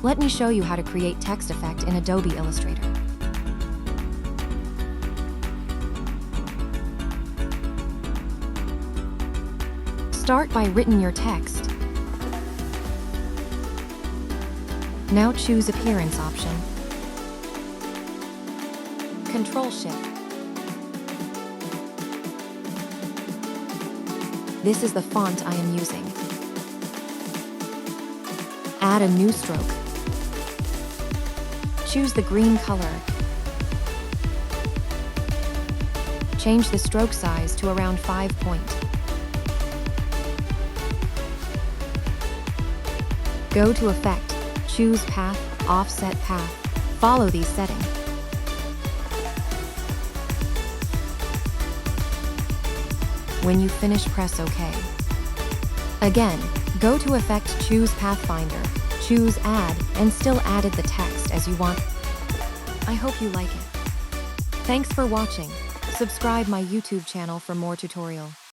Let me show you how to create text effect in Adobe Illustrator. Start by written your text. Now choose Appearance option. Control-Shift. This is the font I am using. Add a new stroke. Choose the green color. Change the stroke size to around 5 point. Go to Effect, choose Path, Offset Path. Follow these settings. When you finish, press OK. Again, go to Effect, choose Pathfinder, choose Add, and still added the text as you want. I hope you like it. Thanks for watching. Subscribe my YouTube channel for more tutorial.